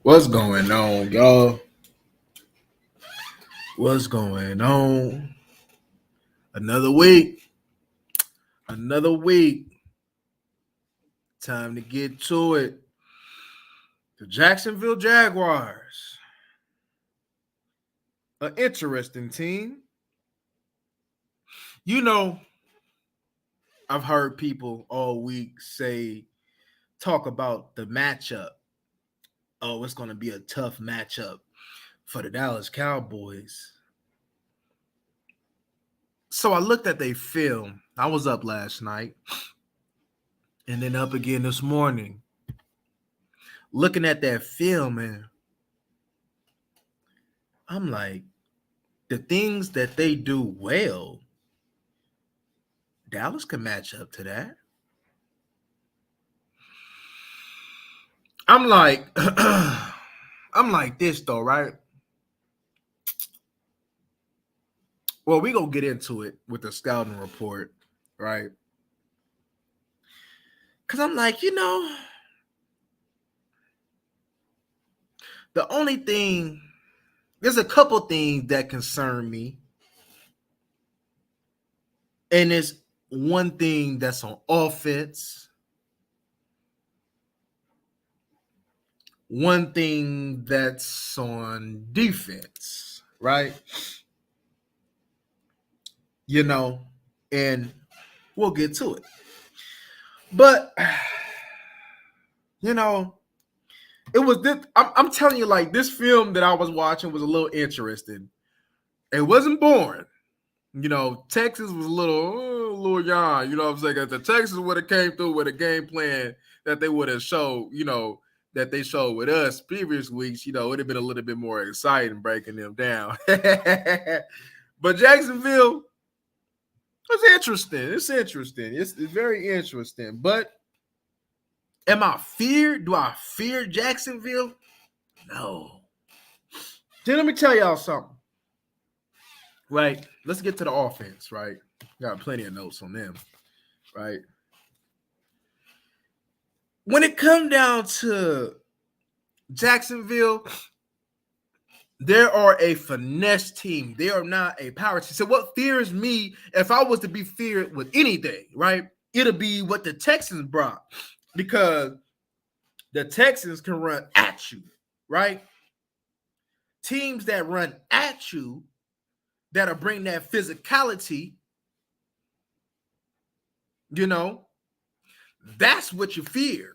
What's going on, y'all? What's going on? Another week. Another week. Time to get to it. The Jacksonville Jaguars. An interesting team. You know, I've heard people all week talk about the matchup. Oh, it's going to be a tough matchup for the Dallas Cowboys. So I looked at their film. I was up last night and then up again this morning. Looking at that film, and I'm like, the things that they do well, Dallas can match up to that. I'm like, I'm like this though, right? Well, we gonna get into it with the scouting report, right? Because I'm like, the only thing, there's a couple things that concern me, and it's one thing that's on offense, one thing that's on defense, right? And we'll get to it. But it was this. I'm telling you, like, this film that I was watching was a little interesting. It wasn't boring. Texas was a little young. You know what I'm saying? If the Texas would have came through with a game plan that they would have showed, that they showed with us previous weeks, it would have been a little bit more exciting breaking them down. But Jacksonville, it's interesting. It's interesting. It's very interesting. But am I feared? Do I fear Jacksonville? No. Then let me tell y'all something. Right? Let's get to the offense, right? Got plenty of notes on them, right? When it comes down to Jacksonville, they are a finesse team. They are not a power team. So what fears me, if I was to be feared with anything, right? It'll be what the Texans brought, because the Texans can run at you, right? Teams that run at you, that'll bring that physicality, that's what you fear,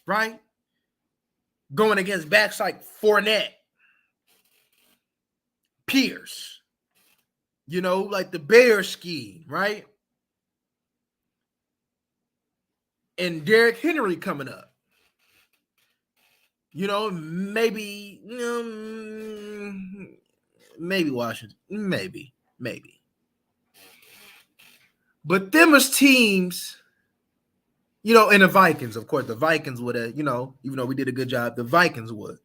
right? Going against backs like Fournette, Pierce, like the Bear scheme, right? And Derrick Henry coming up. Maybe Washington, maybe. But them as teams, and the Vikings, of course, the Vikings would have, even though we did a good job, the Vikings would.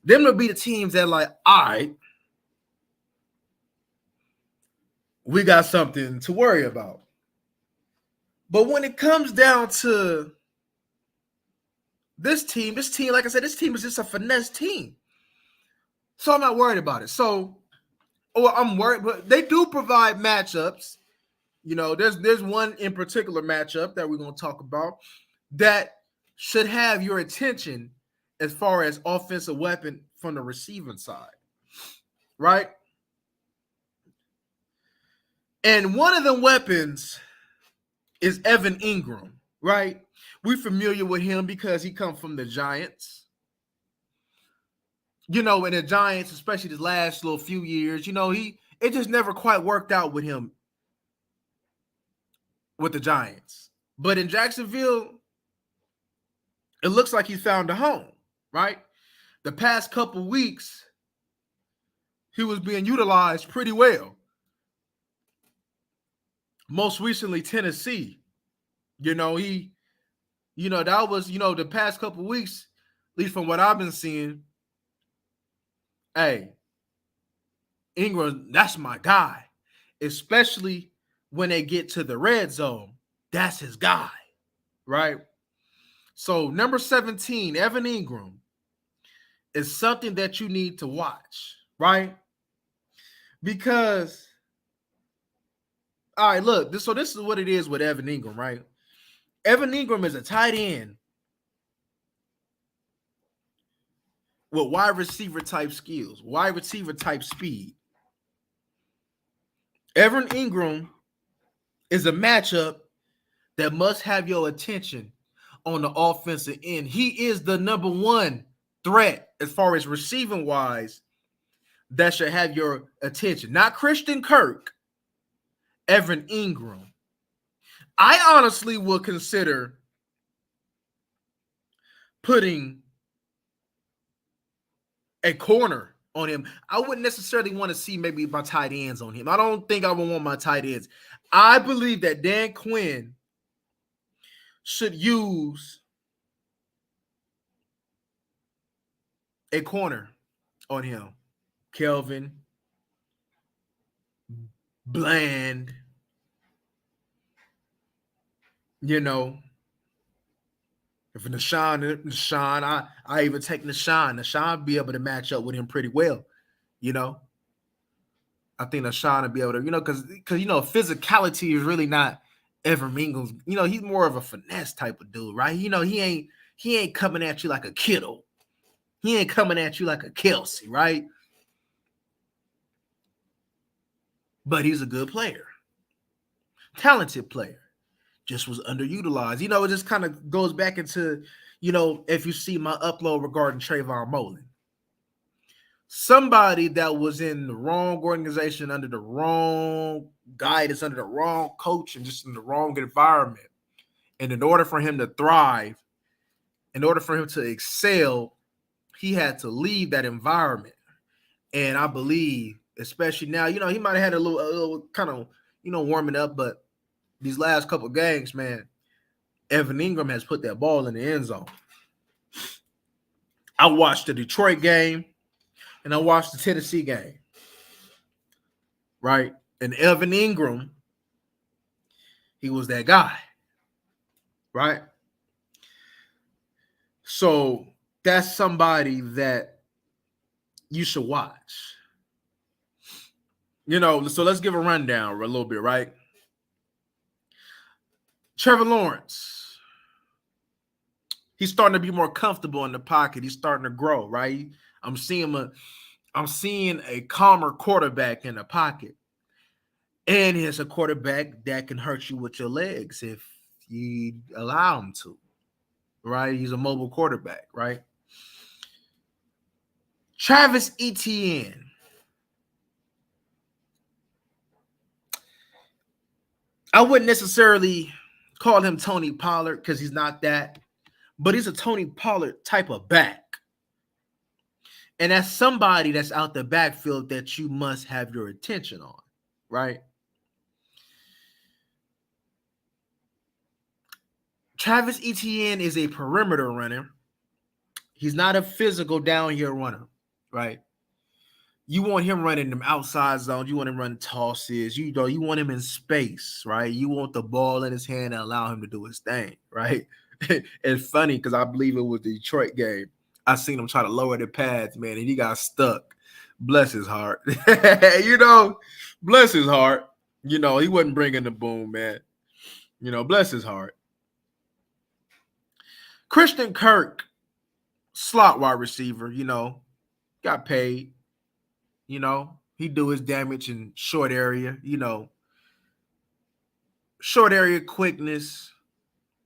Them would be the teams that like, all right, we got something to worry about. But when it comes down to this team, like I said, this team is just a finesse team. So I'm not worried about it. I'm worried, but they do provide matchups. There's one in particular matchup that we're going to talk about that should have your attention as far as offensive weapon from the receiving side, right? And one of the weapons is Evan Ingram, right? We're familiar with him because he comes from the Giants. And the Giants, especially the last little few years, it just never quite worked out with him with the Giants. But in Jacksonville, it looks like he found a home, right? The past couple weeks, he was being utilized pretty well. Most recently, Tennessee. That was, the past couple weeks, at least from what I've been seeing, hey, Ingram, that's my guy. Especially when they get to the red zone, that's his guy, right? So number 17, Evan Ingram, is something that you need to watch, right? Because, all right, look, this is what it is with Evan Ingram, right? Evan Ingram is a tight end with wide receiver type skills, wide receiver type speed. Evan Ingram is a matchup that must have your attention on the offensive end. He is the number one threat as far as receiving wise that should have your attention. Not Christian Kirk, Evan Ingram. I honestly would consider putting a corner on him. I wouldn't necessarily want to see maybe my tight ends on him. I don't think I would want my tight ends. I believe that Dan Quinn should use a corner on him. Kelvin, Bland, you know, if Nashawn, I even take Nashawn. Nashawn be able to match up with him pretty well, you know. I think Nashawn will be able to, because physicality is really not Evan Ingram's. He's more of a finesse type of dude, right? He ain't coming at you like a Kittle. He ain't coming at you like a Kelsey, right? But he's a good player, talented player. Just was underutilized. It just kind of goes back into, if you see my upload regarding Trayvon Mullen. Somebody that was in the wrong organization, under the wrong guidance, under the wrong coach, and just in the wrong environment. And in order for him to thrive, in order for him to excel, he had to leave that environment. And I believe, especially now, he might have had a little kind of, warming up, but these last couple of games, man, Evan Ingram has put that ball in the end zone. I watched the Detroit game and I watched the Tennessee game, right? And Evan Ingram, he was that guy, right? So that's somebody that you should watch. So let's give a rundown a little bit, right? Trevor Lawrence, he's starting to be more comfortable in the pocket. He's starting to grow, right? I'm seeing a calmer quarterback in the pocket. And he's a quarterback that can hurt you with your legs if you allow him to, right? He's a mobile quarterback, right? Travis Etienne. I wouldn't necessarily call him Tony Pollard because he's not that, but he's a Tony Pollard type of back. And that's somebody that's out the backfield that you must have your attention on, right? Travis Etienne is a perimeter runner. He's not a physical down here runner, right? You want him running them outside zones. You want him running tosses. You want him in space, right? You want the ball in his hand and allow him to do his thing, right? It's funny because I believe it was the Detroit game. I seen him try to lower the pads, man, and he got stuck. Bless his heart. Bless his heart. He wasn't bringing the boom, man. Bless his heart. Christian Kirk, slot wide receiver, got paid. He do his damage in short area, short area quickness,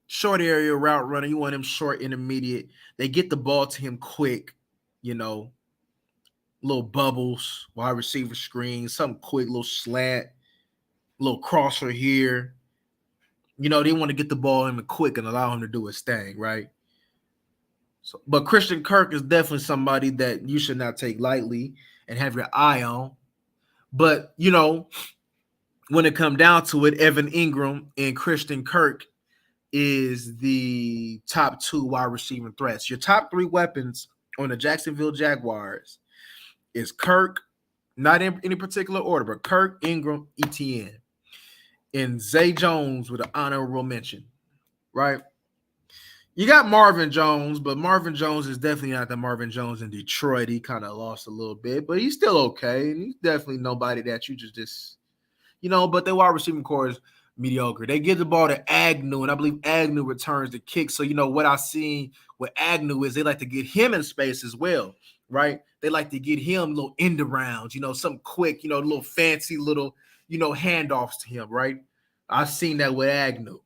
short area route runner. You want him short, intermediate. They get the ball to him quick, little bubbles, wide receiver screen, something quick, little slant, little crosser here. They want to get the ball in quick and allow him to do his thing, right? So, but Christian Kirk is definitely somebody that you should not take lightly and have your eye on. But, when it comes down to it, Evan Ingram and Christian Kirk is the top two wide receiving threats. Your top three weapons on the Jacksonville Jaguars is Kirk, not in any particular order, but Kirk, Ingram, Etienne, and Zay Jones with an honorable mention, right? You got Marvin Jones, but Marvin Jones is definitely not the Marvin Jones in Detroit. He kind of lost a little bit, but he's still okay. And he's definitely nobody that you just but their wide receiving core is mediocre. They give the ball to Agnew, and I believe Agnew returns the kick. So, what I've seen with Agnew is they like to get him in space as well, right? They like to get him little end arounds, something quick, little fancy little, handoffs to him, right? I've seen that with Agnew,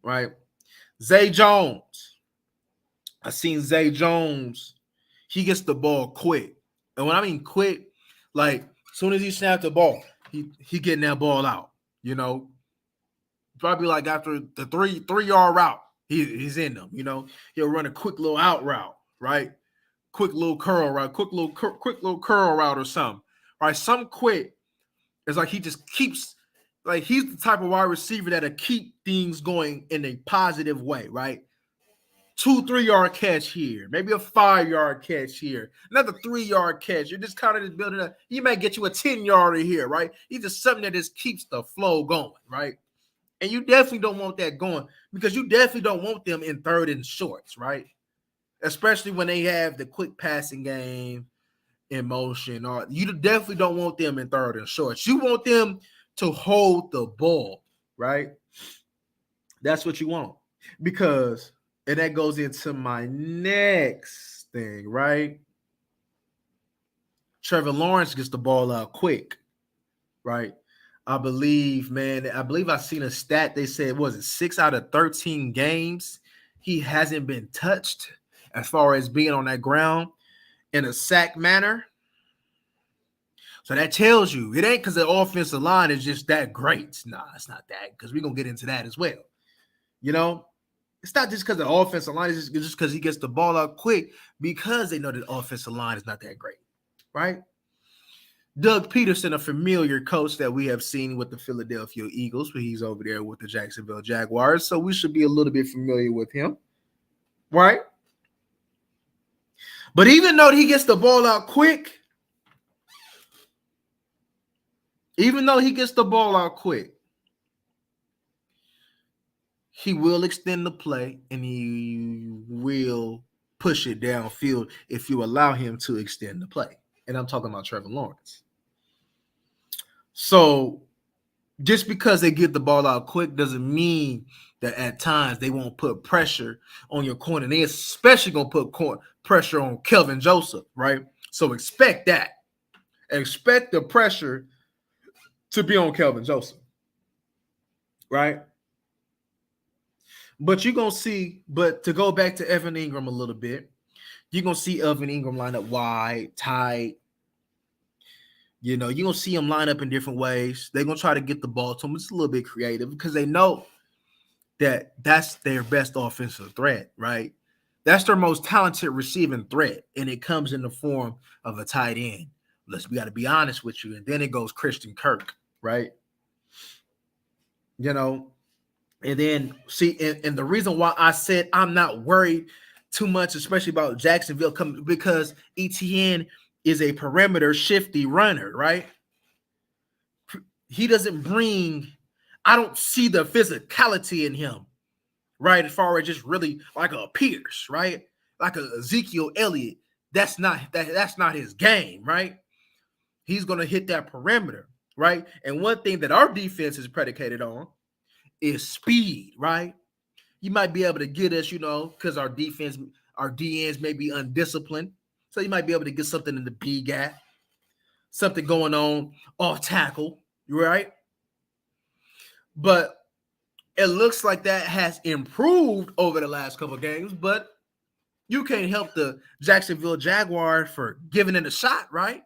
right? Zay Jones. I seen Zay Jones. He gets the ball quick. And when I mean quick, like as soon as he snapped the ball, he getting that ball out, Probably like after the three-yard route, he's in them, He'll run a quick little out route, right? Quick little curl route, quick little curl route or something, right? Some quick. It's like he just keeps, like he's the type of wide receiver that'll keep things going in a positive way, right? 2-3-yard catch here, maybe a 5-yard catch here, another 3-yard catch. You're just kind of just building up. He might get you a 10-yarder here, right? He's just something that just keeps the flow going, right? And you definitely don't want that going because you definitely don't want them in third and shorts, right? Especially when they have the quick passing game in motion. Or you definitely don't want them in third and shorts. You want them to hold the ball, right? That's what you want because. And that goes into my next thing, right? Trevor Lawrence gets the ball out quick, right? I believe I've seen a stat. They said, was it 6 out of 13 games he hasn't been touched as far as being on that ground in a sack manner. So that tells you it ain't because the offensive line is just that great. Nah, it's not that because we're going to get into that as well. It's not just because the offensive line is just because he gets the ball out quick because they know the offensive line is not that great, right? Doug Peterson, a familiar coach that we have seen with the Philadelphia Eagles, but he's over there with the Jacksonville Jaguars, so we should be a little bit familiar with him, right? But even though he gets the ball out quick, he will extend the play and he will push it downfield if you allow him to extend the play. And I'm talking about Trevor Lawrence. So just because they get the ball out quick doesn't mean that at times they won't put pressure on your corner. They especially going to put pressure on Kelvin Joseph, right? So expect that. Expect the pressure to be on Kelvin Joseph, right? But you're going to see, but to go back to Evan Ingram a little bit, you're going to see Evan Ingram line up wide, tight. You're going to see him line up in different ways. They're going to try to get the ball to him. It's a little bit creative because they know that that's their best offensive threat, right? That's their most talented receiving threat, and it comes in the form of a tight end. We got to be honest with you. And then it goes Christian Kirk, right? And then see, and the reason why I said I'm not worried too much, especially about Jacksonville, because ETN is a perimeter shifty runner, right? He doesn't bring, I don't see the physicality in him, right? As far as just really like a Pierce, right? Like a Ezekiel Elliott. That's not his game, right? He's going to hit that perimeter, right? And one thing that our defense is predicated on is speed, right? You might be able to get us, because our defense, our DNs may be undisciplined. So you might be able to get something in the B gap, something going on off tackle, right? But it looks like that has improved over the last couple of games, but you can't help the Jacksonville Jaguars for giving it a shot, right?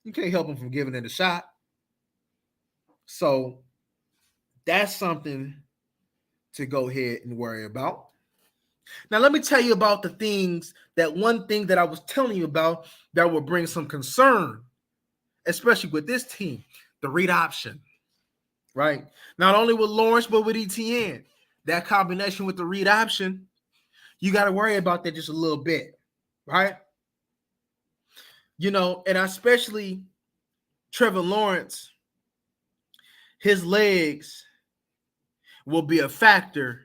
You can't help them from giving it a shot. So that's something to go ahead and worry about. Now, let me tell you about one thing that I was telling you about that will bring some concern, especially with this team, the read option, right? Not only with Lawrence, but with ETN. That combination with the read option, you got to worry about that just a little bit, right? And especially Trevor Lawrence, his legs will be a factor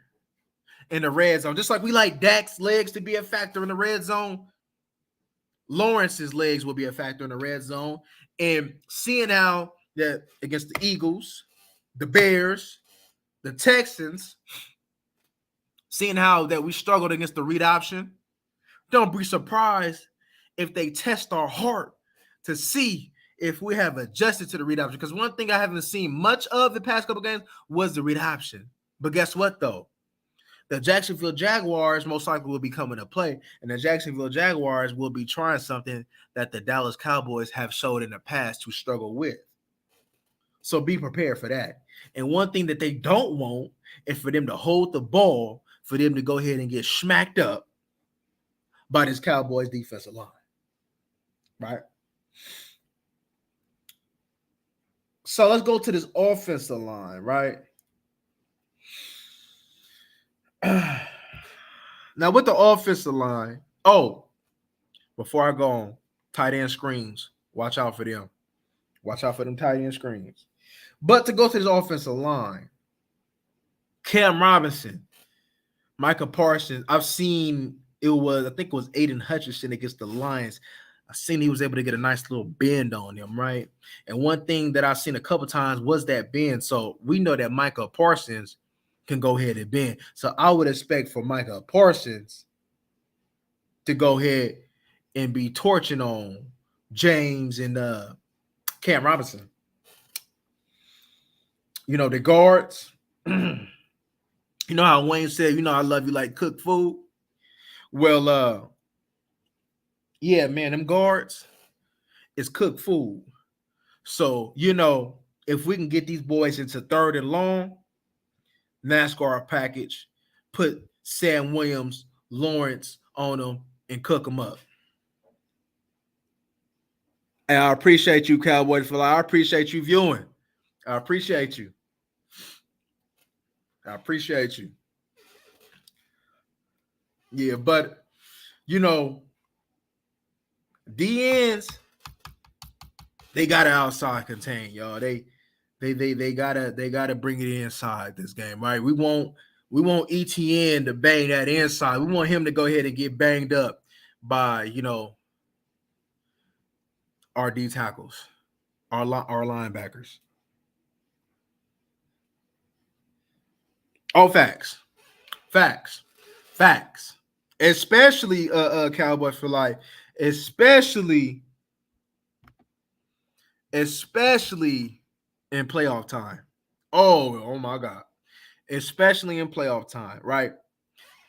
in the red zone. Just like we like Dak's legs to be a factor in the red zone, Lawrence's legs will be a factor in the red zone. And seeing how that against the Eagles, the Bears, the Texans, seeing how that we struggled against the read option, don't be surprised if they test our heart to see if we have adjusted to the read option. Because one thing I haven't seen much of the past couple games was the read option. But guess what, though? The Jacksonville Jaguars most likely will be coming to play, and the Jacksonville Jaguars will be trying something that the Dallas Cowboys have showed in the past to struggle with. So be prepared for that. And one thing that they don't want is for them to hold the ball, for them to go ahead and get smacked up by this Cowboys defensive line, right? So let's go to this offensive line, right? Now with the offensive line, before I go on, tight end screens, watch out for them. Watch out for them tight end screens. But to go to this offensive line, Cam Robinson, Micah Parson, I think it was Aiden Hutchinson against the Lions. I seen he was able to get a nice little bend on him, right? And one thing that I've seen a couple times was that bend. So we know that Micah Parsons can go ahead and bend. So I would expect for Micah Parsons to go ahead and be torching on James and Cam Robinson. You know, the guards. You know how Wayne said, I love you like cooked food? Well, yeah, man, them guards is cooked food. So, if we can get these boys into third and long, NASCAR package, put Sam Williams, Lawrence on them, and cook them up. And I appreciate you, Cowboys for life. I appreciate you viewing. I appreciate you. Yeah, but DNs, they gotta outside contain, y'all. They gotta bring it inside this game, right? We want ETN to bang that inside. We want him to go ahead and get banged up by our D tackles, our linebackers. Oh, facts. Especially Cowboys for life, especially in playoff time. Oh my God. Especially in playoff time, right?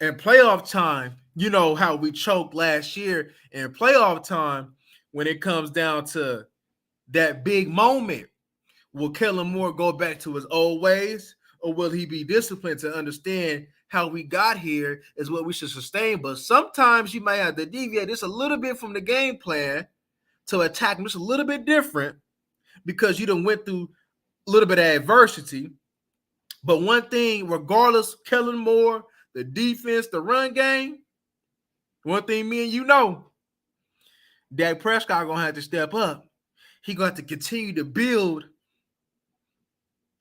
In playoff time, you know how we choked last year. In playoff time, when it comes down to that big moment, will Kellen Moore go back to his old ways, or will he be disciplined to understand how we got here is what we should sustain? But sometimes you might have to deviate just a little bit from the game plan to attack them just a little bit different because you done went through a little bit of adversity. But one thing, regardless, Kellen Moore, the defense, the run game, one thing me and you know, Dak Prescott going to have to step up. He going to have to continue to build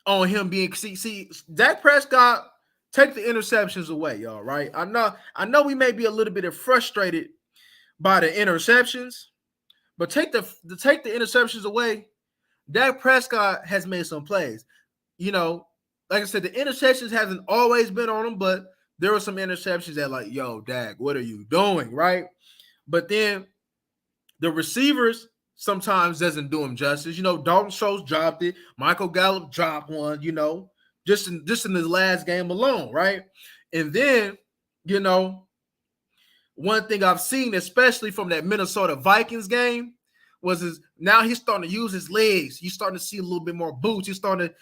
on him being – see, Dak Prescott, take the interceptions away, y'all, right? I know we may be a little bit frustrated by the interceptions, but take the interceptions away. Dak Prescott has made some plays. Like I said, the interceptions hasn't always been on him, but there were some interceptions that like, yo, Dak, what are you doing, right? But then the receivers sometimes doesn't do him justice. Dalton Schultz dropped it. Michael Gallup dropped one, just in his last game alone, right? And then, one thing I've seen, especially from that Minnesota Vikings game, now he's starting to use his legs. You're starting to see a little bit more boots. He's starting to,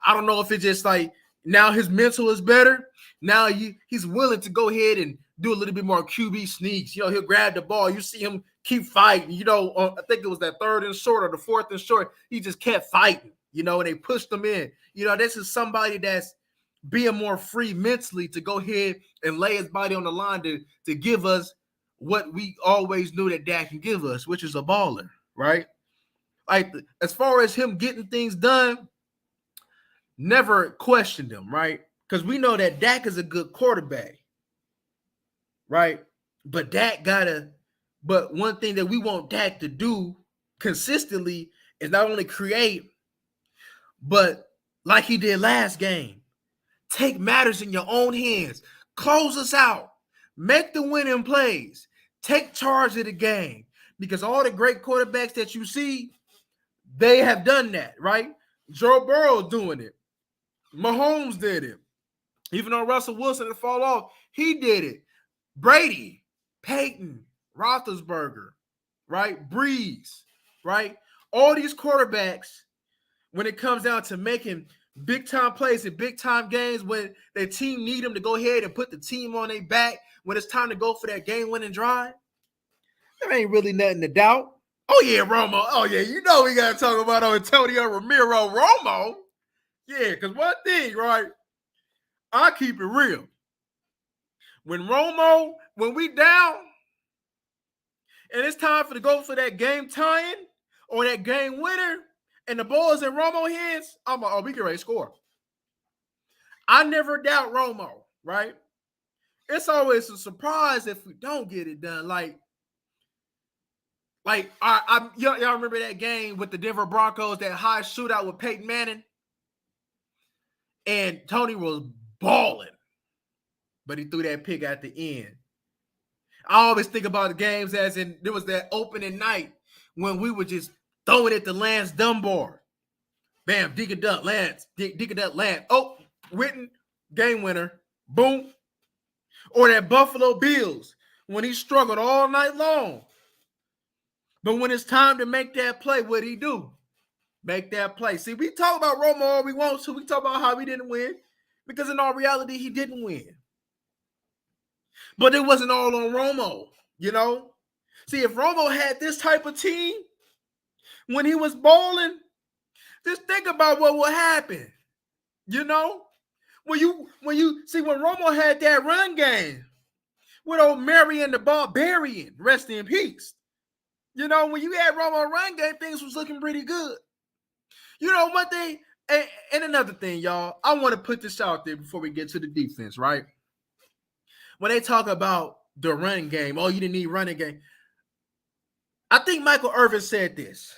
I don't know if it's just like now his mental is better. Now he's willing to go ahead and do a little bit more QB sneaks. He'll grab the ball. You see him keep fighting. I think it was that third and short or the fourth and short. He just kept fighting, and they pushed him in. This is somebody that's being more free mentally to go ahead and lay his body on the line to give us what we always knew that Dak can give us, which is a baller, right? Like, as far as him getting things done, never questioned him, right? Because we know that Dak is a good quarterback, right? But but one thing that we want Dak to do consistently is not only create, but like he did last game, take matters in your own hands. Close us out. Make the winning plays. Take charge of the game. Because all the great quarterbacks that you see, they have done that, right? Joe Burrow doing it. Mahomes did it. Even though Russell Wilson had fall off, he did it. Brady, Peyton, Roethlisberger, right? Breeze, right? All these quarterbacks, when it comes down to making big-time plays in big-time games, when their team need them to go ahead and put the team on their back, when it's time to go for that game-winning drive, there ain't really nothing to doubt. Oh, yeah, Romo. Oh, yeah, you know we got to talk about Antonio Ramiro Romo. Yeah, because one thing, right, I keep it real. When we down, and it's time to go for that game tying or that game winner, and the ball is in Romo hands, I'm like, oh, we can ready to score. I never doubt Romo, right? It's always a surprise if we don't get it done. Y'all remember that game with the Denver Broncos, that high shootout with Peyton Manning? And Tony was balling, but he threw that pick at the end. I always think about the games as in there was that opening night when we were just throwing it to Lance Dunbar. Bam, dink a dunk, Lance, dink a dunk, Lance. Oh, Witten, game winner. Boom. Or that Buffalo Bills when he struggled all night long. But when it's time to make that play, what'd he do? Make that play. See, we talk about Romo all we want to. We talk about how he didn't win because in all reality, he didn't win. But it wasn't all on Romo, you know? See, if Romo had this type of team when he was balling, just think about what would happen, you know? When Romo had that run game with old Marion the Barbarian, rest in peace. You know, when you had Romo run game, things was looking pretty good. You know, one thing, and another thing, y'all, I want to put this out there before we get to the defense, right? When they talk about the run game, oh, you didn't need running game. I think Michael Irvin said this,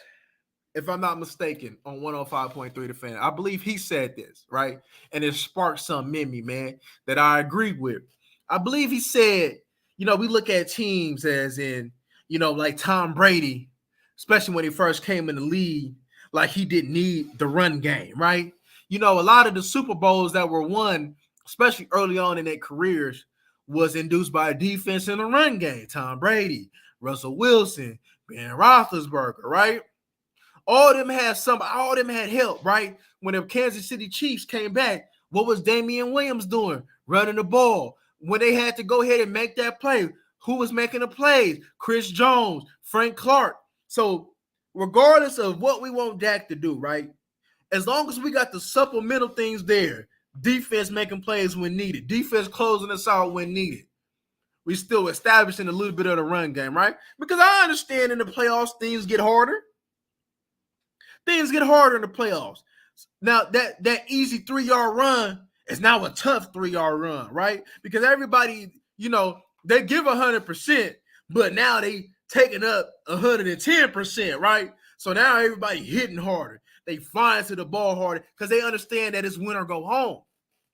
if I'm not mistaken, on 105.3 The Fan. I believe he said this, right? And it sparked something in me, man, that I agree with. I believe he said, you know, we look at teams as in, you know, like Tom Brady, especially when he first came in the league, like he didn't need the run game, right? You know, a lot of the Super Bowls that were won, especially early on in their careers, was induced by a defense in the run game. Tom Brady, Russell Wilson, Ben Roethlisberger, right? All of them had help, right? When the Kansas City Chiefs came back, what was Damian Williams doing? Running the ball. When they had to go ahead and make that play, who was making the plays? Chris Jones, Frank Clark. So regardless of what we want Dak to do, right? As long as we got the supplemental things there, defense making plays when needed, defense closing us out when needed, we still establishing a little bit of the run game, right? Because I understand in the playoffs, things get harder. Things get harder in the playoffs. Now, that easy 3-yard run is now a tough 3-yard run, right? Because everybody, you know, they give 100%, but now they taking up 110%, right? So now everybody hitting harder. They flying to the ball harder because they understand that it's win or go home,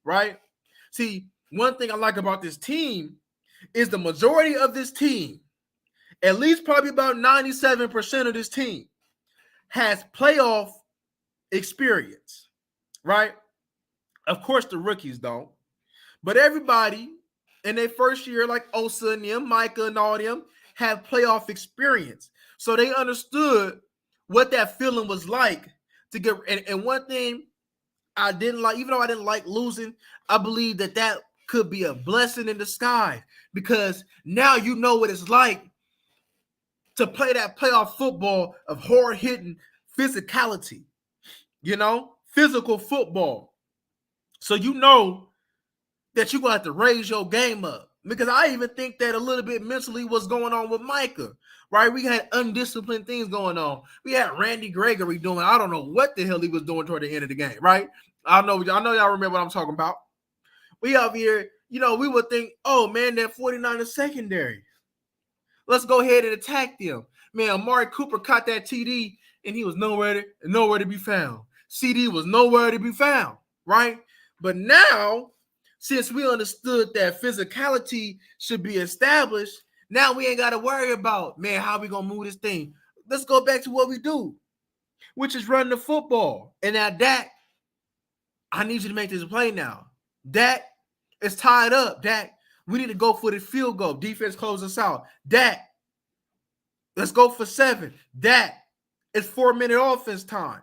right? See, one thing I like about this team is the majority of this team, at least probably about 97% of this team, has playoff experience, right? Of course, the rookies don't, but everybody in their first year, like Osa and them, Micah and all them, have playoff experience. So they understood what that feeling was like to get. And one thing I didn't like, even though I didn't like losing, I believe that could be a blessing in disguise because now you know what it's like to play that playoff football of hard-hitting physicality, you know, physical football. So you know that you're going to have to raise your game up. Because I even think that a little bit mentally what's going on with Micah, right? We had undisciplined things going on. We had Randy Gregory doing, I don't know what the hell he was doing toward the end of the game, right? I know y'all remember what I'm talking about. We out here, we would think, oh man, that 49er secondary. Let's go ahead and attack them. Man, Amari Cooper caught that TD and he was nowhere to be found. CD was nowhere to be found, right? But now, since we understood that physicality should be established, now we ain't got to worry about, man, how we going to move this thing. Let's go back to what we do, which is run the football. And now, Dak, I need you to make this play now. Dak is tied up. Dak, we need to go for the field goal. Defense close us out. Dak, let's go for 7. Dak, it's 4-minute offense time.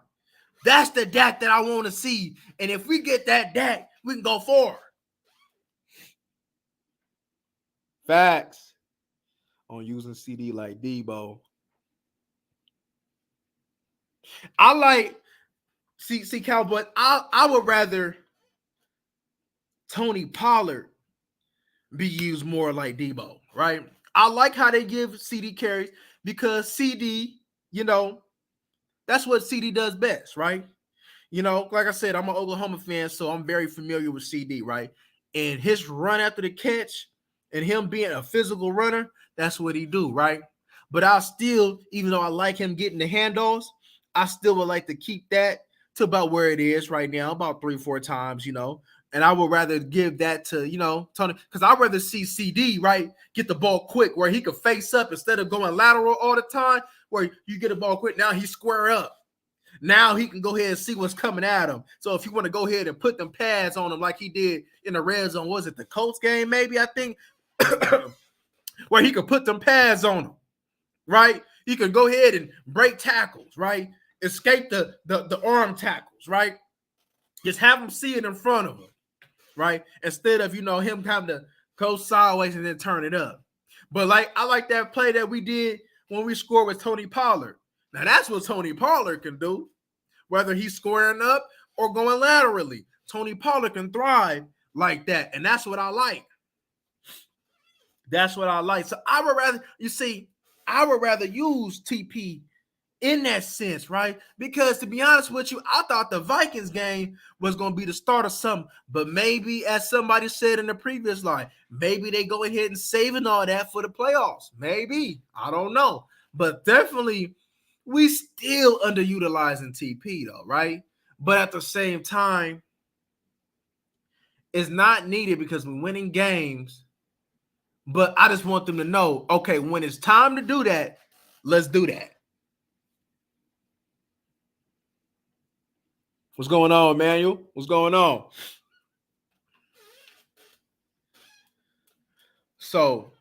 That's the Dak that I want to see. And if we get that Dak, we can go forward. Facts on using CD like Debo. I like see Cowboy. I would rather Tony Pollard be used more like Debo, right? I like how they give CD carries because CD, that's what CD does best, right? Like I said, I'm an Oklahoma fan, so I'm very familiar with CD, right? And his run after the catch and him being a physical runner, that's what he do, right? But I still, even though I like him getting the handoffs, I still would like to keep that to about where it is right now, about 3-4 times, And I would rather give that to, Tony, because I'd rather see CD, right, get the ball quick where he could face up instead of going lateral all the time, where you get the ball quick. Now he's square up. Now he can go ahead and see what's coming at him. So if you want to go ahead and put them pads on him like he did in the red zone, was it the Colts game maybe, I think, where he could put them pads on him, right? He could go ahead and break tackles, right? Escape the arm tackles, right? Just have him see it in front of him, right? Instead of, him having to go sideways and then turn it up. But I like that play that we did when we scored with Tony Pollard. Now that's what Tony Pollard can do, whether he's squaring up or going laterally. Tony Pollard can thrive like that, and that's what I like. That's what I like. So I would rather use TP in that sense, right? Because to be honest with you, I thought the Vikings game was going to be the start of something, but maybe, as somebody said in the previous line, maybe they go ahead and saving all that for the playoffs. Maybe. I don't know. But definitely, we still underutilizing TP though, right? But at the same time, it's not needed because we're winning games. But I just want them to know, okay, when it's time to do that, let's do that. What's going on, Manuel? What's going on? So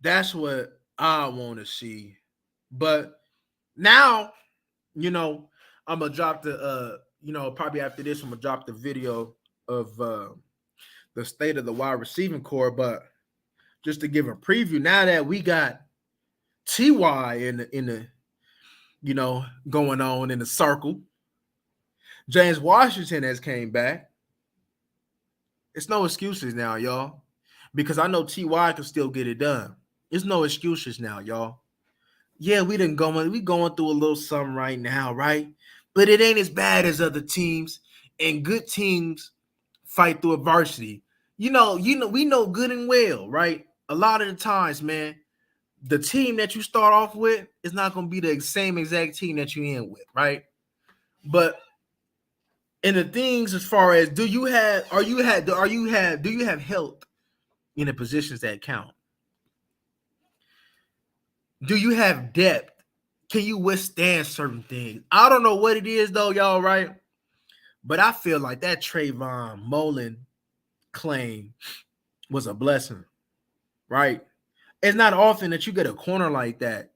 that's what I want to see. But now, I'm gonna drop the probably after this, I'm gonna drop the video of the state of the wide receiving core. But just to give a preview, now that we got TY in the going on in the circle, James Washington has came back. It's no excuses now, y'all, because I know TY can still get it done. It's no excuses now, y'all. Yeah, we going through a little something right now, right? But it ain't as bad as other teams, and good teams fight through adversity. We know good and well, right? A lot of the times, man, the team that you start off with is not going to be the same exact team that you end with, right? But in the things as far as do you have health in the positions that count? Do you have depth? Can you withstand certain things? I don't know what it is though, y'all, right? But I feel like that Trayvon Mullen claim was a blessing, right? It's not often that you get a corner like that,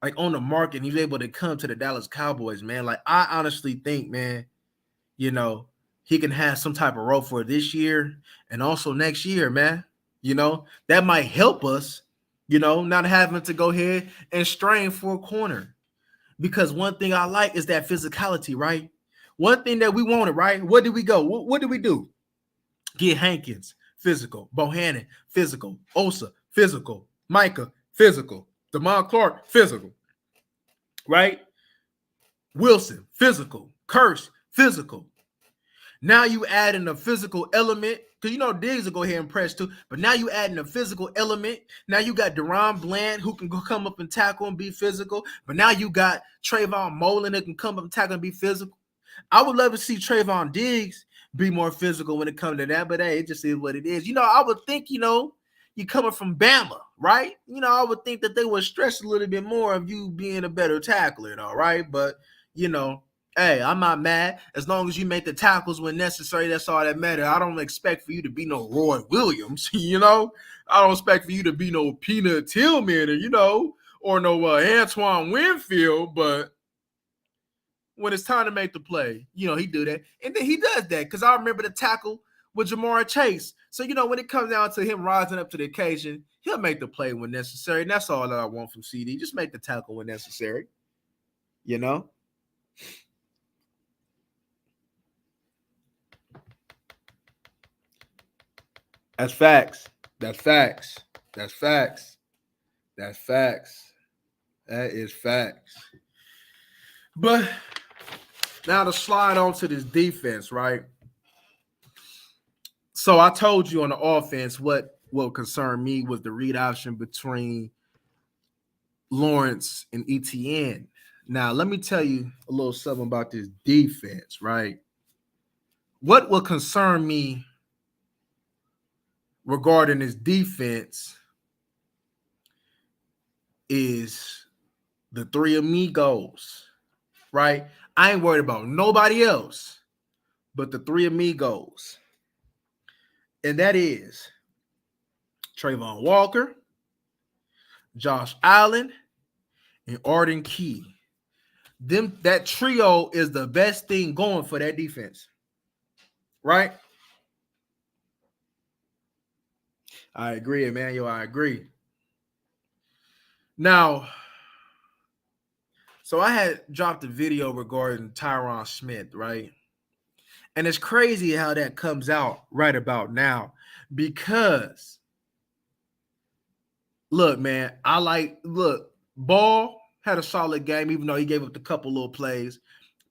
like on the market, and he's able to come to the Dallas Cowboys, man. Like, I honestly think, man, he can have some type of role for this year and also next year, man. That might help us, not having to go ahead and strain for a corner. Because one thing I like is that physicality, right? One thing that we wanted, right? What did we go? What did we do? Get Hankins, physical. Bohannon, physical. Osa, physical. Micah, physical. Damon Clark, physical. Right? Wilson, physical. Curse, physical. Now you add in a physical element, because you know Diggs will go ahead and press too. But now you add in a physical element. Now you got Deron Bland who can go come up and tackle and be physical. But now you got Trayvon Mullen that can come up and tackle and be physical. I would love to see Trayvon Diggs be more physical when it comes to that. But hey, it just is what it is. You know, I would think, you know, you coming from Bama, right? You know, I would think that they would stress a little bit more of you being a better tackler, all right? But, you know, hey, I'm not mad. As long as you make the tackles when necessary, that's all that matters. I don't expect for you to be no Roy Williams, you know? I don't expect for you to be no Peanut Tillman, or, you know, or no Antoine Winfield, but when it's time to make the play, you know, he do that. And then he does that, because I remember the tackle with Jamar Chase. So, you know, when it comes down to him rising up to the occasion, he'll make the play when necessary. And that's all that I want from CD. Just make the tackle when necessary, you know? That's facts. That's facts. That's facts. That's facts. That is facts. But now to slide on to this defense, right? So I told you on the offense what concerned me was the read option between Lawrence and ETN. Now, let me tell you a little something about this defense, right? What will concern me regarding this defense is the three amigos, right? I ain't worried about nobody else but the three amigos. And that is Trayvon Walker, Josh Allen, and Arden Key. That trio is the best thing going for that defense, right? I agree, Emmanuel. I agree. Now, so I had dropped a video regarding Tyron Smith, right? And it's crazy how that comes out right about now, because look, man, Ball had a solid game, even though he gave up a couple little plays.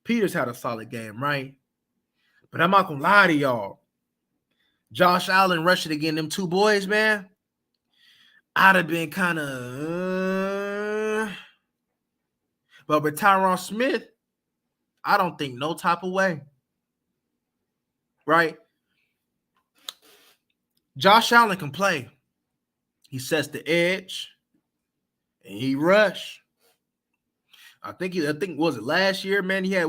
Peters had a solid game, right? But I'm not gonna lie to y'all. Josh Allen rushing again, them two boys, man. I'd have been kind of, but with Tyron Smith, I don't think no type of way, right? Josh Allen can play. He sets the edge, and he rush. I think was it last year, man? I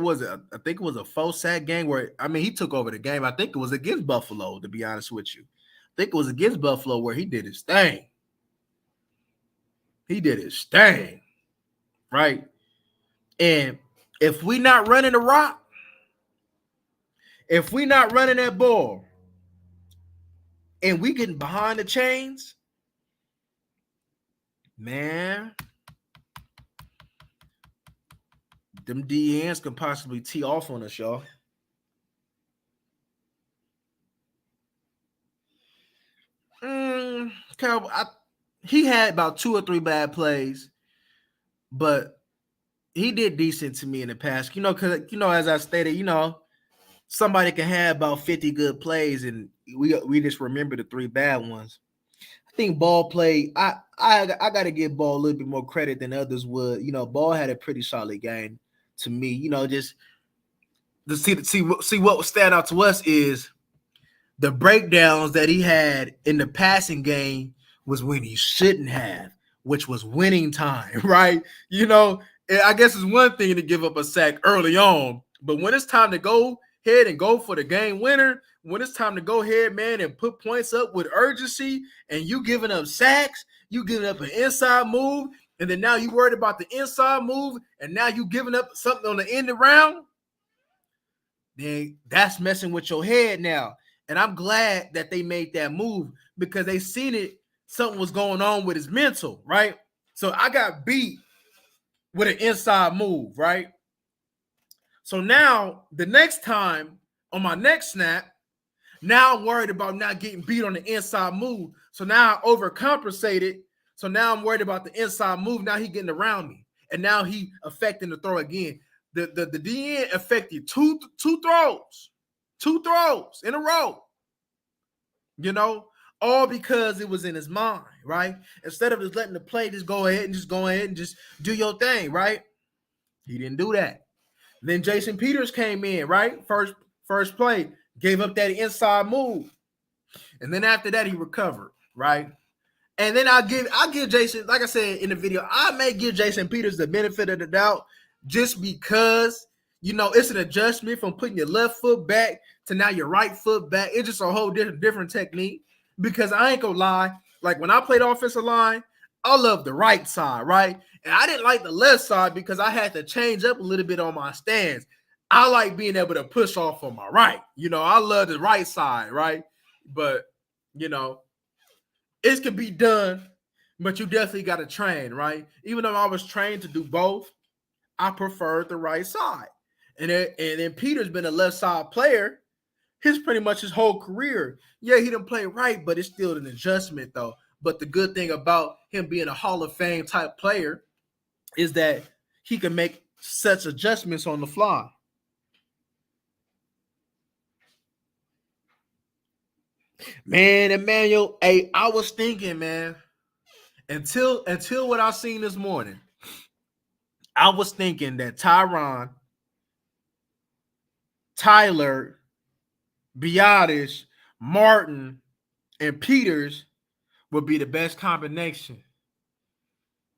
think it was a 4-sack game where, I mean, he took over the game. I think it was against Buffalo, to be honest with you. I think it was against Buffalo where he did his thing. He did his thing, right? And if we not running the rock, if we not running that ball, and we getting behind the chains, man, them DNs can possibly tee off on us, y'all. He had about 2 or 3 bad plays, but he did decent to me in the past. You know, because, you know, as I stated, you know, somebody can have about 50 good plays, and we just remember the 3 bad ones. I think Ball played. I got to give Ball a little bit more credit than others would. You know, Ball had a pretty solid game to me. You know, just to see what would stand out to us is the breakdowns that he had in the passing game was when he shouldn't have, which was winning time, right? You know, I guess it's one thing to give up a sack early on, but when it's time to go ahead and go for the game winner, when it's time to go ahead, man, and put points up with urgency, and you giving up sacks, you giving up an inside move, and then now you worried about the inside move, and now you giving up something on the end of the round, then that's messing with your head now. And I'm glad that they made that move, because they seen it, something was going on with his mental, right? So I got beat with an inside move, right? So now the next time on my next snap, now I'm worried about not getting beat on the inside move. So now I overcompensated. So now I'm worried about the inside move. Now he getting around me, and now he affecting the throw again. The DN affected two throws, 2 throws in a row. All because it was in his mind, right? Instead of just letting the play just go ahead and just do your thing, right? He didn't do that. Then Jason Peters came in, right? First play, gave up that inside move. And then after that, he recovered, right? And then I'll give Jason, like I said in the video, I may give Jason Peters the benefit of the doubt just because, it's an adjustment from putting your left foot back to now your right foot back. It's just a whole different technique. Because I ain't gonna lie, like when I played offensive line, I love the right side, right? And I didn't like the left side because I had to change up a little bit on my stance. I like being able to push off on my right. I love the right side, right? But, it can be done, but you definitely got to train, right? Even though I was trained to do both, I preferred the right side. And then Peter's been a left side player pretty much his whole career. Yeah, he didn't play right, but it's still an adjustment, though. But the good thing about him being a Hall of Fame type player is that he can make such adjustments on the fly. Man, Emmanuel, hey, I was thinking, man, until what I seen this morning, I was thinking that Tyron, Tyler, Biotis, Martin, and Peters would be the best combination.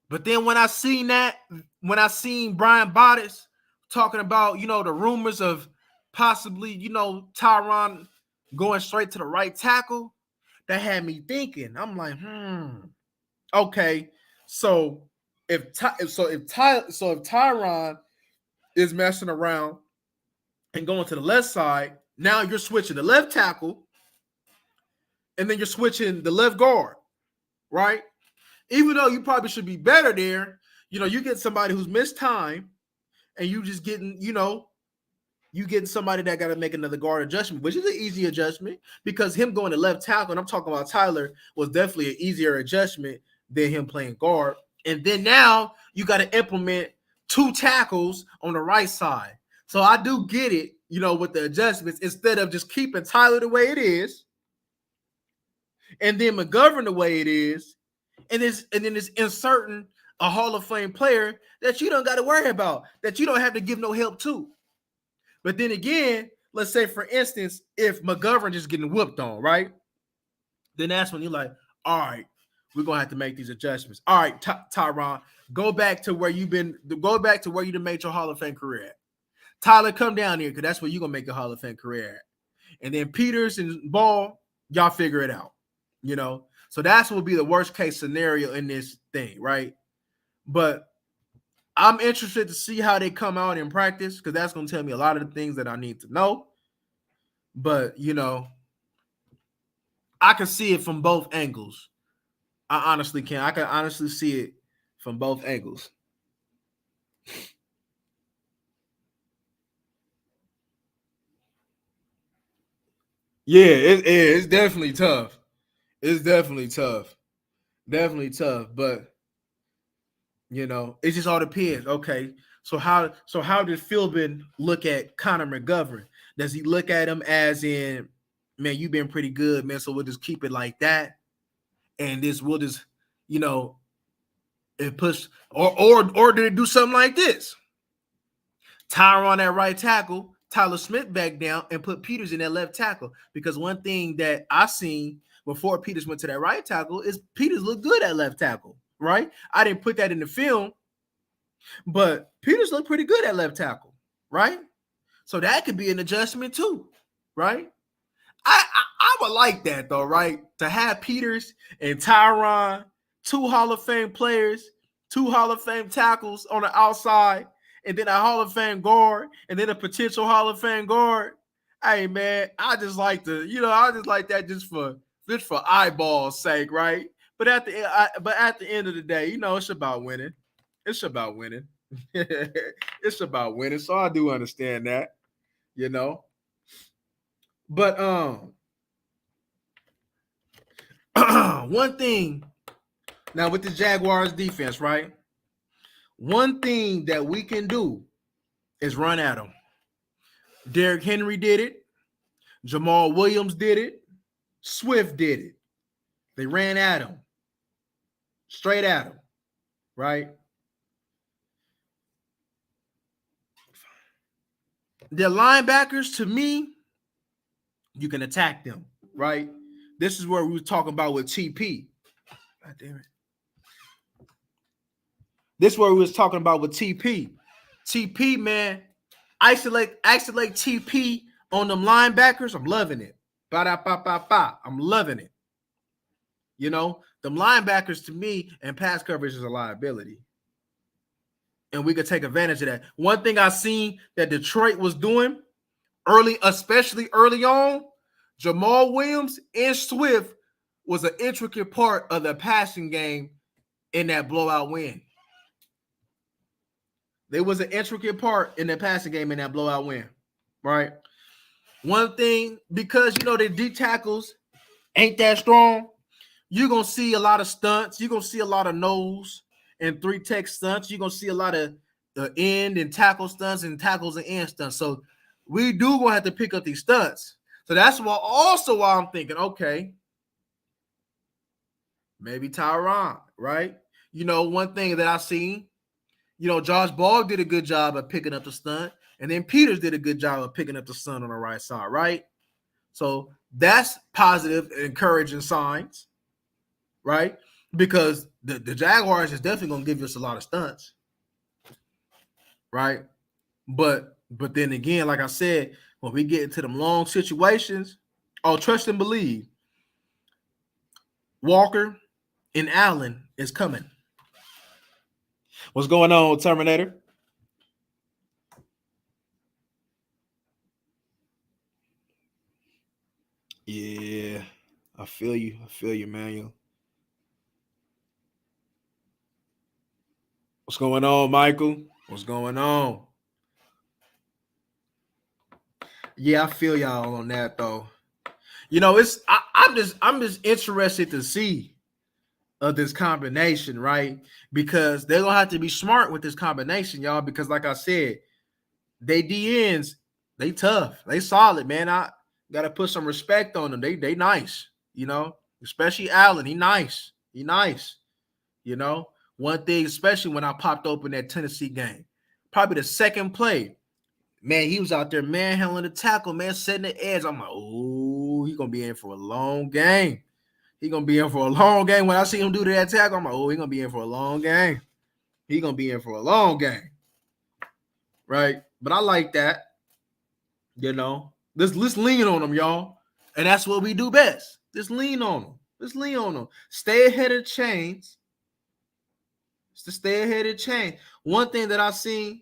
But then when I seen Brian Bottas talking about, the rumors of possibly, Tyron going straight to the right tackle, that had me thinking. I'm like, okay. So if Tyron is messing around and going to the left side, now you're switching the left tackle, and then you're switching the left guard, right? Even though you probably should be better there, you get somebody who's missed time, and you just getting, you getting somebody that got to make another guard adjustment, which is an easy adjustment because him going to left tackle, and I'm talking about Tyler, was definitely an easier adjustment than him playing guard. And then now you got to implement 2 tackles on the right side. So I do get it, with the adjustments, instead of just keeping Tyler the way it is, and then McGovern the way it is, and then it's inserting a Hall of Fame player that you don't got to worry about, that you don't have to give no help to. But then again, let's say, for instance, if McGovern just getting whooped on, right? Then that's when you're like, all right, we're going to have to make these adjustments. All right, Tyron, go back to where you done made your Hall of Fame career at. Tyler, come down here because that's where you're going to make a Hall of Fame career at. And then Peters and Ball, y'all figure it out, So that's what would be the worst case scenario in this thing, right? But I'm interested to see how they come out in practice because that's going to tell me a lot of the things that I need to know. But, I can see it from both angles. I honestly can. I can honestly see it from both angles. Yeah, it's definitely tough. It's definitely tough. Definitely tough. But, it just all depends. Okay. So how did Philbin look at Connor McGovern? Does he look at him as in, man, you've been pretty good, man, so we'll just keep it like that? And we'll just, and push, or did it do something like this? Tyron at right tackle, Tyler Smith back down, and put Peters in that left tackle. Because one thing that I seen before Peters went to that right tackle is Peters looked good at left tackle, right? I didn't put that in the film, but Peters looked pretty good at left tackle, right? So that could be an adjustment too, right? I would like that though, right? To have Peters and Tyron, 2 Hall of Fame players, 2 Hall of Fame tackles on the outside, and then a Hall of Fame guard, and then a potential Hall of Fame guard. Hey man, I just like that just for eyeballs' sake, right? But at the end of the day, it's about winning. It's about winning. It's about winning. So I do understand that, But one thing now with the Jaguars defense, right? One thing that we can do is run at them. Derrick Henry did it. Jamal Williams did it. Swift did it. They ran at him. Straight at him. Right? The linebackers, to me, you can attack them. Right? This is where we were talking about with TP. God damn it. This is where we was talking about with TP. TP, man, isolate TP on them linebackers. I'm loving it. Ba-da-ba-ba-ba. I'm loving it. You know, them linebackers to me and pass coverage is a liability. And we could take advantage of that. One thing I seen that Detroit was doing early, especially early on, Jamal Williams and Swift was an intricate part of the passing game in that blowout win. There was an intricate part in the passing game in that blowout win, right? One thing, because, you know, the D tackles ain't that strong, you're going to see a lot of stunts. You're going to see a lot of nose and three tech stunts. You're going to see a lot of end and tackle stunts and tackles and end stunts. So we do going to have to pick up these stunts. So that's why I'm thinking, okay, maybe Tyron, right? You know, one thing that I seen, you know, Josh Ball did a good job of picking up the stunt, and then Peters did a good job of picking up the stunt on the right side, right? So that's positive, encouraging signs, right? Because the Jaguars is definitely going to give us a lot of stunts, right? But then again, like I said, when we get into them long situations, trust and believe. Walker and Allen is coming. What's going on, Terminator? Yeah, I feel you. I feel you, Manuel. What's going on, Michael? What's going on? Yeah, I feel y'all on that though. You know, I'm just interested to see of this combination, right? Because they're gonna have to be smart with this combination, y'all. Because like I said, they DNs, they tough, they solid, man. I gotta put some respect on them. They nice, you know, especially Allen. He nice. You know, one thing, especially when I popped open that Tennessee game, probably the second play, man, he was out there manhandling the tackle, man, setting the edge. I'm like, oh, he's gonna be in for a long game. He's gonna be in for a long game. When I see him do that tackle, I'm like, oh, he's gonna be in for a long game. He's gonna be in for a long game. Right? But I like that. You know, let's lean on them, y'all. And that's what we do best. Just lean on them. Let's lean on them. Stay ahead of the chains. To stay ahead of the chain. One thing that I've seen,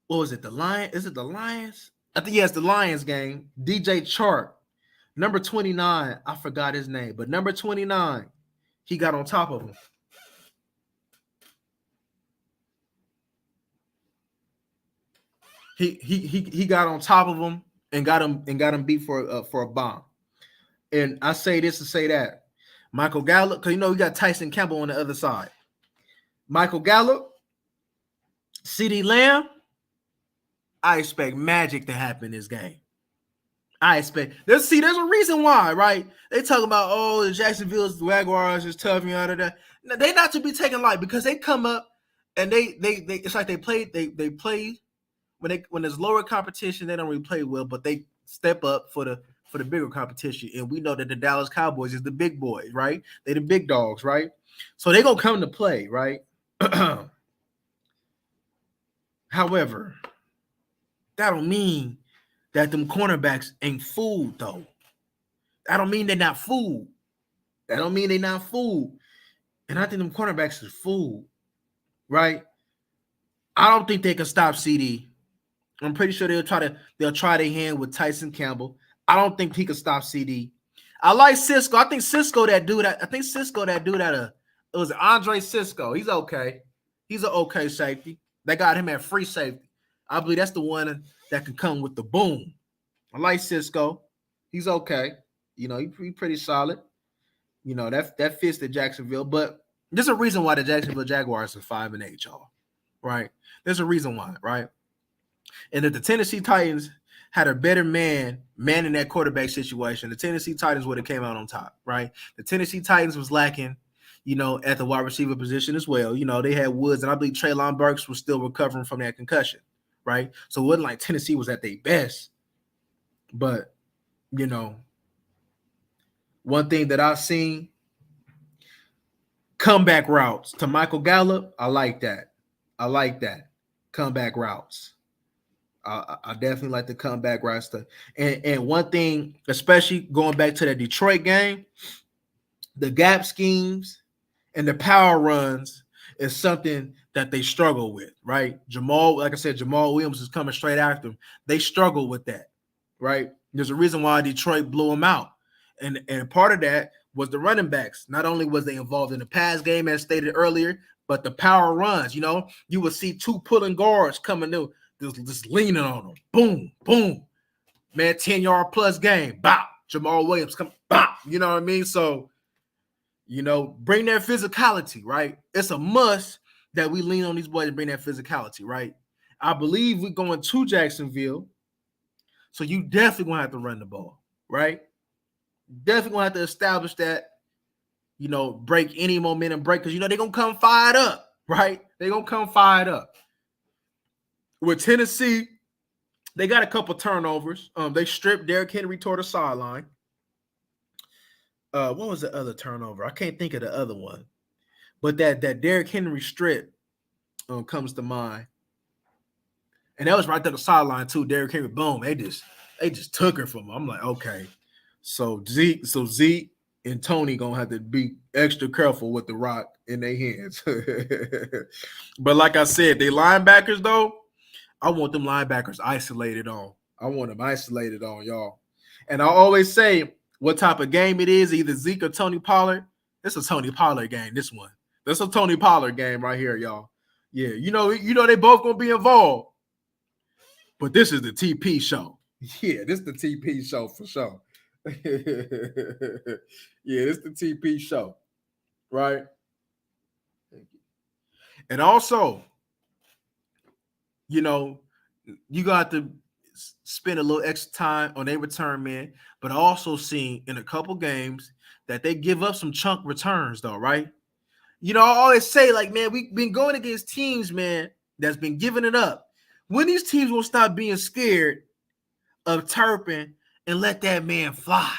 what was it? The Lions? Is it the Lions? I think yes, the Lions game. DJ Chark, number 29. I forgot his name, but number 29, he got on top of him. He got on top of him and got him beat for a bomb. And I say this to say that. Michael Gallup, because you know we got Tyson Campbell on the other side. Michael Gallup, CeeDee Lamb, I expect magic to happen in this game. I expect there's a reason why, right? They talk about the Jacksonville Jaguars is tough, you know that. They not to be taken light because they come up and they it's like they play when there's lower competition, they don't really play well, but they step up for the bigger competition. And we know that the Dallas Cowboys is the big boys, right? They the big dogs, right? So they're gonna come to play, right? However, that don't mean that them cornerbacks ain't fooled, though. That don't mean they're not fooled. That don't mean they're not fooled. And I think them cornerbacks is fooled, right? I don't think they can stop CD. I'm pretty sure they'll try their hand with Tyson Campbell. I don't think he can stop CD. I like Cisco. I think Cisco that dude. It was Andre Cisco. He's okay. He's an okay safety. They got him at free safety. I believe that's the one that can come with the boom. I like Cisco. He's okay. You know, he's pretty solid. You know, that fits the Jacksonville. But there's a reason why the Jacksonville Jaguars are 5-8, y'all. Right? There's a reason why, right? And if the Tennessee Titans had a better man in that quarterback situation, the Tennessee Titans would have came out on top, right? The Tennessee Titans was lacking, at the wide receiver position as well. They had Woods, and I believe Treylon Burks was still recovering from that concussion, right? So it wasn't like Tennessee was at their best. But, one thing that I've seen, comeback routes to Michael Gallup, I like that. Comeback routes. I definitely like the comeback routes. And one thing, especially going back to the Detroit game, the gap schemes and the power runs is something that they struggle with, right? Jamal Williams is coming straight after them. They struggle with that, right? There's a reason why Detroit blew them out. And part of that was the running backs. Not only was they involved in the pass game, as stated earlier, but the power runs. You would see two pulling guards coming in, just leaning on them. Boom, boom. Man, 10-yard plus game. Bop. Jamal Williams come. Bop. You know what I mean? So, bring that physicality, right? It's a must that we lean on these boys to bring that physicality, right? I believe we're going to Jacksonville. So you definitely going to have to run the ball, right? Definitely going to have to establish that, break any momentum break, because, they're going to come fired up, right? They're going to come fired up. With Tennessee, they got a couple turnovers. They stripped Derrick Henry toward the sideline. What was the other turnover? I can't think of the other one. But that Derrick Henry strip comes to mind. And that was right there the sideline too. Derrick Henry, boom. They just took her from him. I'm like, okay. So Zeke and Tony gonna have to be extra careful with the rock in their hands. But like I said, they linebackers though, I want them linebackers isolated on. I want them isolated on, y'all. And I always say what type of game it is, either Zeke or Tony Pollard. It's a Tony Pollard game, this one. That's a Tony Pollard game right here, y'all. Yeah, they both gonna be involved. But this is the TP show. Yeah, this is the TP show for sure. Yeah, this is the TP show, right? And also, you got to spend a little extra time on their return man, but also seen in a couple games that they give up some chunk returns, though, right? I always say, like, man, we've been going against teams, man, that's been giving it up. When these teams will stop being scared of Turpin and let that man fly.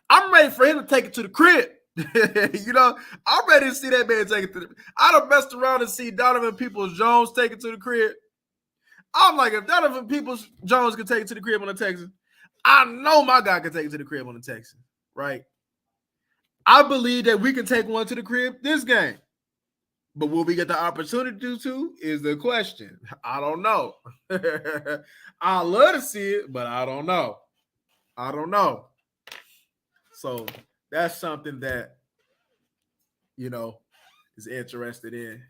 I'm ready for him to take it to the crib. I'm ready to see that man take it to the crib. I'd have messed around and see Donovan Peoples-Jones take it to the crib. I'm like, if Donovan Peoples-Jones can take it to the crib on the Texans, I know my guy can take it to the crib on the Texans, right? I believe that we can take one to the crib this game. But will we get the opportunity to is the question. I don't know. I love to see it, but I don't know. So that's something that, is interested in.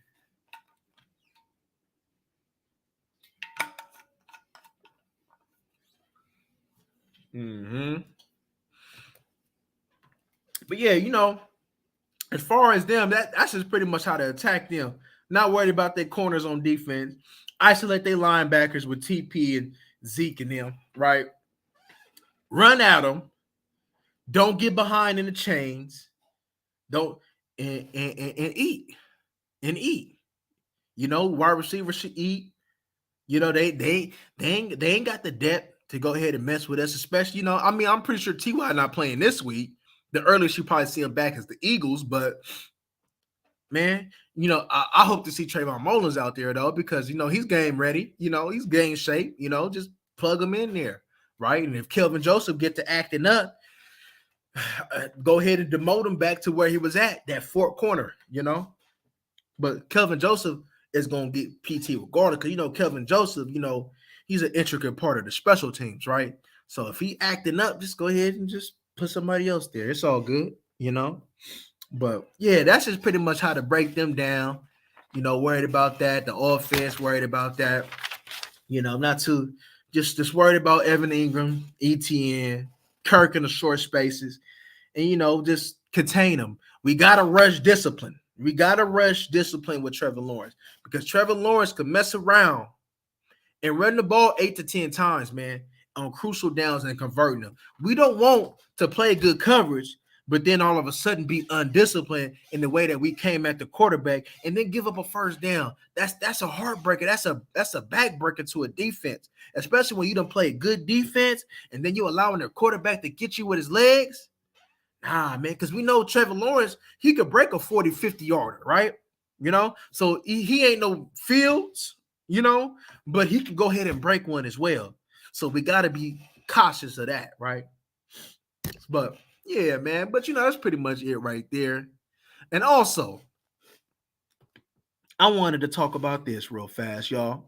But yeah, as far as them, that's just pretty much how to attack them. Not worried about their corners on defense. Isolate their linebackers with TP and Zeke and them, right? Run at them. Don't get behind in the chains. Don't and eat. And eat. Wide receivers should eat. They ain't got the depth to go ahead and mess with us, especially, I'm pretty sure T.Y. not playing this week. The earliest you probably see him back is the Eagles, but man, I hope to see Trayvon Mullins out there though, because he's game ready, he's game shape, just plug him in there, right? And if Kelvin Joseph get to acting up, go ahead and demote him back to where he was at, that fourth corner, But Kelvin Joseph is gonna get PT regardless, because Kelvin Joseph, he's an intricate part of the special teams, right? So if he acting up, just go ahead and just put somebody else there. It's all good, But yeah, that's just pretty much how to break them down. Worried about that. The offense, worried about that. Not too just worried about Evan Ingram, ETN, Kirk in the short spaces, and just contain them. We gotta rush discipline. with Trevor Lawrence, because Trevor Lawrence could mess around and run the ball 8 to 10 times, man. on crucial downs and converting them. We don't want to play good coverage, but then all of a sudden be undisciplined in the way that we came at the quarterback and then give up a first down. That's a heartbreaker. That's a backbreaker to a defense, especially when you don't play good defense and then you allowing their quarterback to get you with his legs. Nah, man, because we know Trevor Lawrence, he could break a 40, 50 yarder, right? So he ain't no Fields, but he can go ahead and break one as well. So we got to be cautious of that, right? But yeah, man. But that's pretty much it right there. And also, I wanted to talk about this real fast, y'all.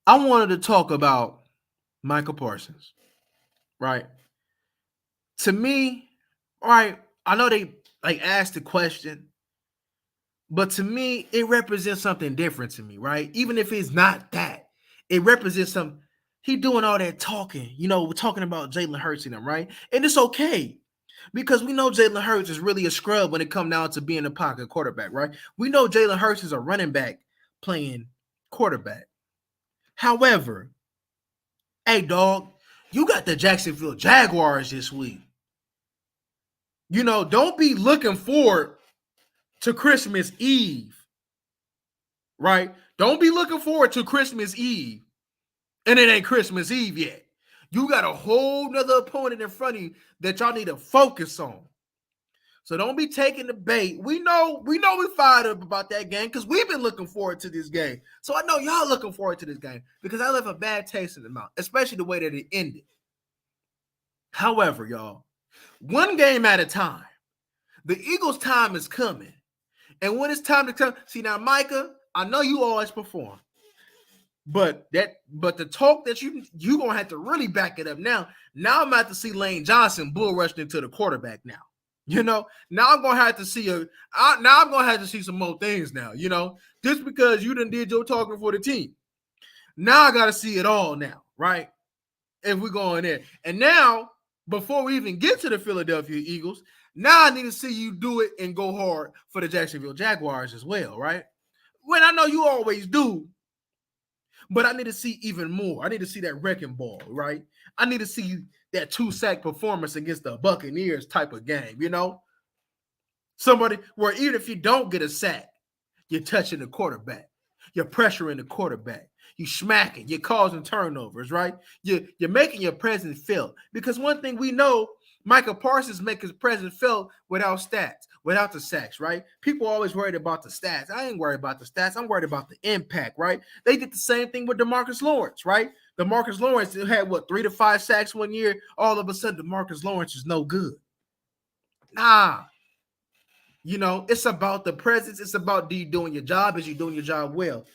I wanted to talk about Micah Parsons, right? To me, right, I know they asked the question, but to me, it represents something different to me, right? Even if it's not that, it represents something. He doing all that talking, we're talking about Jalen Hurts and them, right? And it's okay because we know Jalen Hurts is really a scrub when it comes down to being a pocket quarterback, right? We know Jalen Hurts is a running back playing quarterback. However, hey, dog, you got the Jacksonville Jaguars this week. Don't be looking forward to Christmas Eve, right? Don't be looking forward to Christmas Eve and it ain't Christmas Eve yet. You got a whole nother opponent in front of you that y'all need to focus on. So don't be taking the bait. We know we fired up about that game because we've been looking forward to this game. So I know y'all looking forward to this game because I left a bad taste in the mouth, especially the way that it ended. However, y'all, one game at a time. The Eagles' time is coming. And when it's time to come, see now, Micah, I know you always perform. But the talk that you gonna have to really back it up now. Now I'm about to see Lane Johnson bull rushing into the quarterback now. Now I'm gonna have to see I'm gonna have to see some more things now. Just because you done did your talking for the team. Now I gotta see it all now, right? If we go in there. And now, before we even get to the Philadelphia Eagles, now I need to see you do it and go hard for the Jacksonville Jaguars as well, right? When I know you always do. But I need to see even more. I need to see that wrecking ball, right? I need to see that 2-sack performance against the Buccaneers type of game, Somebody where even if you don't get a sack, you're touching the quarterback. You're pressuring the quarterback. You smacking. You're causing turnovers, right? You're making your presence felt. Because one thing we know, Micah Parsons make his presence felt without stats, without the sacks, right? People are always worried about the stats. I ain't worried about the stats. I'm worried about the impact, right? They did the same thing with DeMarcus Lawrence, right? DeMarcus Lawrence had, 3 to 5 sacks one year. All of a sudden, DeMarcus Lawrence is no good. Nah. It's about the presence. It's about you doing your job. Is you doing your job well?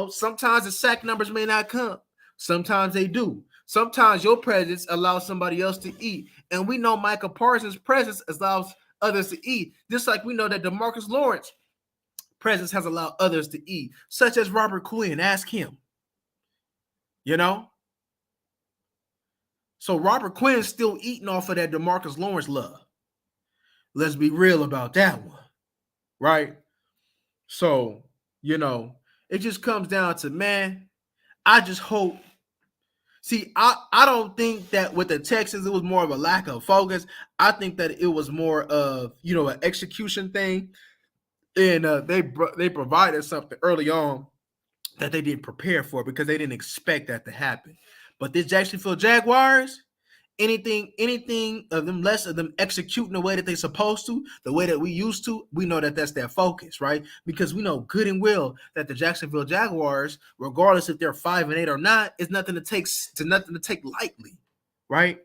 Sometimes the sack numbers may not come. Sometimes they do. Sometimes your presence allows somebody else to eat. And we know Micah Parsons' presence allows others to eat. Just like we know that DeMarcus Lawrence presence has allowed others to eat, such as Robert Quinn. Ask him. So Robert Quinn's still eating off of that DeMarcus Lawrence love. Let's be real about that one, right? So, it just comes down to, man, I just hope. See, I don't think that with the Texans, it was more of a lack of focus. I think that it was more of, an execution thing. And they provided something early on that they didn't prepare for because they didn't expect that to happen. But this Jacksonville Jaguars, anything of them less of them executing the way that they're supposed to, the way that we used to, we know that that's their focus, right? Because we know good and well that the Jacksonville Jaguars, regardless if they're 5-8 or not, is nothing to take lightly, right?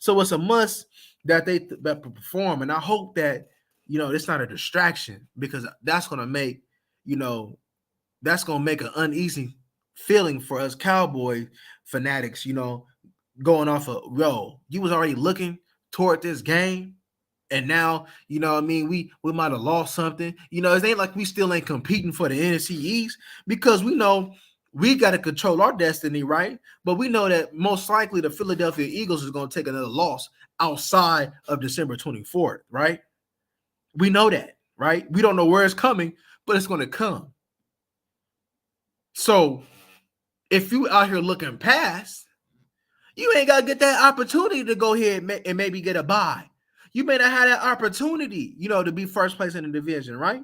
So it's a must that they perform, and I hope that it's not a distraction because that's gonna make an uneasy feeling for us Cowboy fanatics, going off of, you was already looking toward this game, and now, we might have lost something. It ain't like we still ain't competing for the NFC East because we know we got to control our destiny, right? But we know that most likely the Philadelphia Eagles is going to take another loss outside of December 24th, right? We know that, right? We don't know where it's coming, but it's going to come. So if you out here looking past, You ain't got to get that opportunity to go ahead and maybe get a bye. You may not have that opportunity, to be first place in the division, right?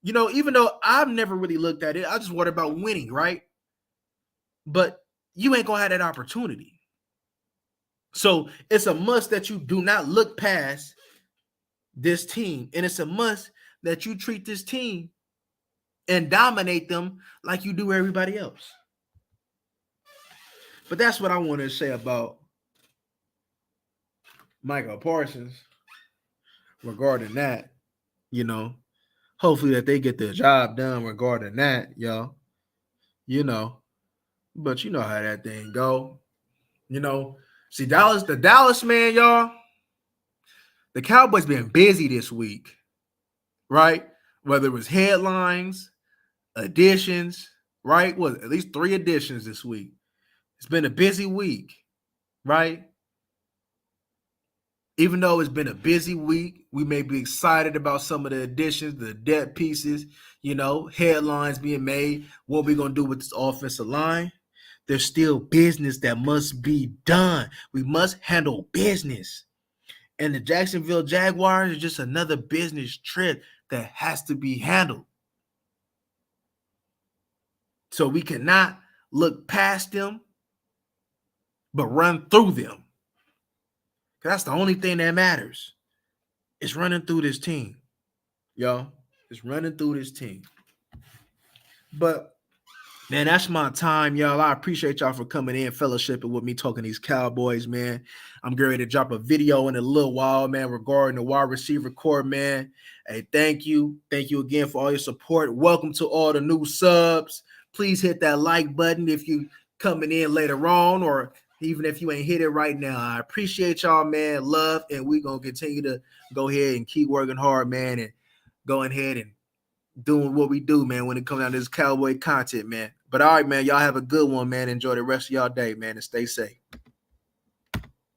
Even though I've never really looked at it, I just worry about winning, right? But you ain't going to have that opportunity. So it's a must that you do not look past this team. And it's a must that you treat this team and dominate them like you do everybody else. But that's what I want to say about Micah Parsons regarding that. Hopefully that they get the job done regarding that, y'all. But you know how that thing go. See, the Dallas man, y'all, the Cowboys been busy this week, right? Whether it was headlines, additions, right? Well, at least 3 additions this week. It's been a busy week, right? Even though it's been a busy week, we may be excited about some of the additions, the depth pieces, headlines being made, what we're going to do with this offensive line. There's still business that must be done. We must handle business. And the Jacksonville Jaguars is just another business trip that has to be handled. So we cannot look past them, but run through them. That's the only thing that matters. It's running through this team, y'all. It's running through this team. But, man, that's my time, y'all. I appreciate y'all for coming in, fellowshipping with me, talking these Cowboys, man. I'm getting ready to drop a video in a little while, man, regarding the wide receiver core, man. Hey, thank you. Thank you again for all your support. Welcome to all the new subs. Please hit that like button if you coming in later on, or even if you ain't hit it right now. I appreciate y'all, man. Love, and we're going to continue to go ahead and keep working hard, man, and going ahead and doing what we do, man, when it comes down to this Cowboy content, man. But all right, man, y'all have a good one, man. Enjoy the rest of y'all day, man, and stay safe.